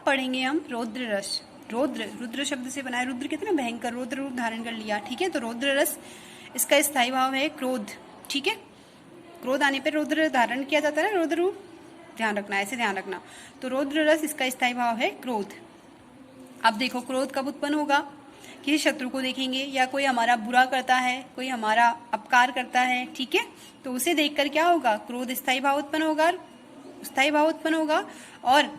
पढ़ेंगे हम रौद्र रस। रौद्र, रुद्र शब्द से बना है, रुद्र कितना भयंकर, रौद्र रूप धारण कर लिया। ठीक है, तो रौद्र रस इसका स्थायी भाव है क्रोध। ठीक है, क्रोध आने पर रौद्र धारण किया जाता है ना, रौद्र रूप, ध्यान रखना, ऐसे ध्यान रखना। तो रौद्र रस इसका स्थायी भाव है क्रोध। अब देखो क्रोध कब उत्पन्न होगा, किसी शत्रु को देखेंगे या कोई हमारा बुरा करता है, कोई हमारा अपकार करता है, ठीक है, तो उसे देखकर क्या होगा, क्रोध स्थायी भाव उत्पन्न होगा, स्थायी भाव उत्पन्न होगा। और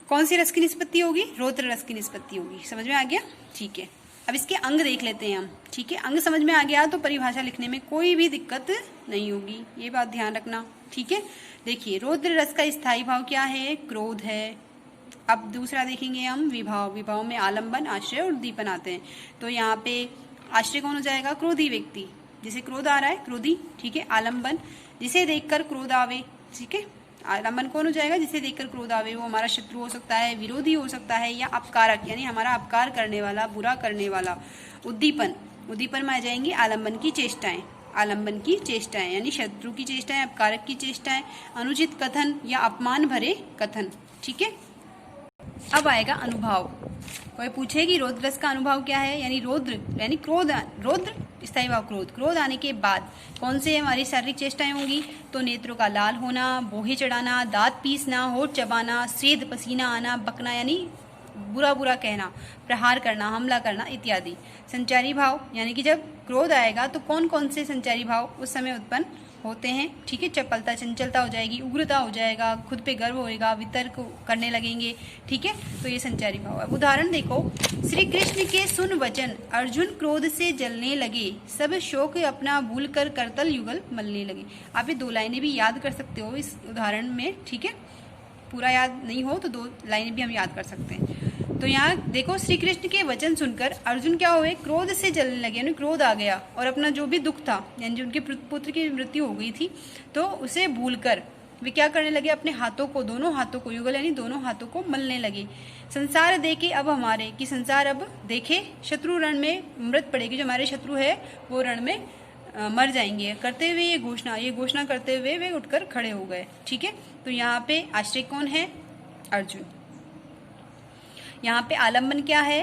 कौन सी रस की निष्पत्ति होगी, रौद्र रस की निष्पत्ति होगी। समझ में आ गया? ठीक है, अब इसके अंग देख लेते हैं हम। ठीक है, अंग समझ में आ गया तो परिभाषा लिखने में कोई भी दिक्कत नहीं होगी, ये बात ध्यान रखना। ठीक है, देखिए रौद्र रस का स्थायी भाव क्या है, क्रोध है। अब दूसरा देखेंगे हम विभाव। विभाव में आलंबन, आश्रय और उद्दीपन आते हैं। तो यहाँ पे आश्रय कौन हो जाएगा, क्रोधी व्यक्ति, जिसे क्रोध आ रहा है, क्रोधी। ठीक है, आलंबन जिसे देखकर क्रोध आवे। ठीक है, आलंबन कौन हो जाएगा, जिसे देखकर क्रोध आवे, वो हमारा शत्रु हो सकता है, विरोधी हो सकता है, या अपकारक यानी हमारा अपकार करने वाला, बुरा करने वाला। उद्दीपन, उद्दीपन में आ जाएंगी आलंबन की चेष्टाएं, आलंबन की चेष्टाएं यानी शत्रु की चेष्टाएं, अपकारक की चेष्टाएं, अनुचित कथन या अपमान भरे कथन। ठीक है, अब आएगा अनुभाव। कोई पूछे कि रौद्र रस का अनुभाव क्या है, यानी रौद्र यानी क्रोध, रौद्र स्थायी भाव क्रोध। क्रोध आने के बाद कौन से हमारी शारीरिक चेष्टाएं होंगी, तो नेत्रों का लाल होना, बोहे चढ़ाना, दांत पीसना, होठ चबाना, स्वेद पसीना आना, बकना यानी बुरा बुरा कहना, प्रहार करना, हमला करना इत्यादि। संचारी भाव यानी कि जब क्रोध आएगा तो कौन कौन से संचारी भाव उस समय उत्पन्न होते हैं। ठीक है, चपलता, चंचलता हो जाएगी, उग्रता हो जाएगा, खुद पे गर्व होएगा, वितर्क करने लगेंगे। ठीक है, तो ये संचारी भाव है। उदाहरण देखो, श्री कृष्ण के सुन वचन, अर्जुन क्रोध से जलने लगे, सब शोक अपना भूल कर करतल युगल मलने लगे। आप ये दो लाइनें भी याद कर सकते हो इस उदाहरण में। ठीक है, पूरा याद नहीं हो तो दो लाइनें भी हम याद कर सकते हैं। तो यहाँ देखो, श्री कृष्ण के वचन सुनकर अर्जुन क्या हुए, क्रोध से जलने लगे, यानी क्रोध आ गया, और अपना जो भी दुख था, यानी जो उनके पुत्र की मृत्यु हो गई थी, तो उसे भूलकर वे क्या करने लगे, अपने हाथों को, दोनों हाथों को, युगल यानी दोनों हाथों को मलने लगे। संसार देखे अब हमारे, कि संसार अब देखे, शत्रु रण में मृत पड़ेगी, जो हमारे शत्रु है वो रण में मर जाएंगे। करते हुए ये घोषणा करते हुए वे उठकर खड़े हो गए। ठीक है, तो यहाँ पे आश्रय कौन है, अर्जुन। यहाँ पे आलम्बन क्या है,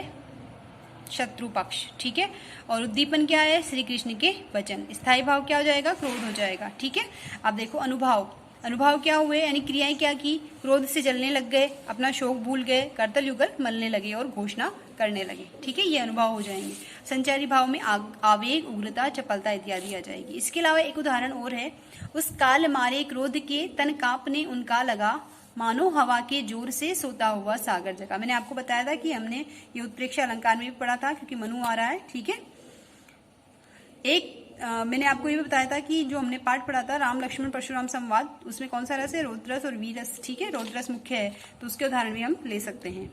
शत्रु पक्ष। ठीक है, और उद्दीपन क्या है, श्री कृष्ण के वचन। स्थायी भाव क्या हो जाएगा, क्रोध हो जाएगा। ठीक है, अब देखो अनुभाव। अनुभाव क्या हुए, यानी क्रियाएं क्या की, क्रोध से जलने लग गए, अपना शोक भूल गए, करतल युगल मलने लगे और घोषणा करने लगे। ठीक है, ये अनुभाव हो जाएंगे। संचारी भाव में आवेग, उग्रता, चपलता इत्यादि आ जाएगी। इसके अलावा एक उदाहरण और है, उस काल मारे क्रोध के तन कांपने उनका लगा, मानो हवा के जोर से सोता हुआ सागर जगा। मैंने आपको बताया था कि हमने ये उत्प्रेक्षा अलंकार में भी पढ़ा था, क्योंकि मनु आ रहा है। ठीक है, मैंने आपको ये भी बताया था कि जो हमने पाठ पढ़ा था राम लक्ष्मण परशुराम संवाद, उसमें कौन सा रस है, रौद्र रस और वीर रस। ठीक है, रौद्र रस मुख्य है, तो उसके उदाहरण भी हम ले सकते हैं।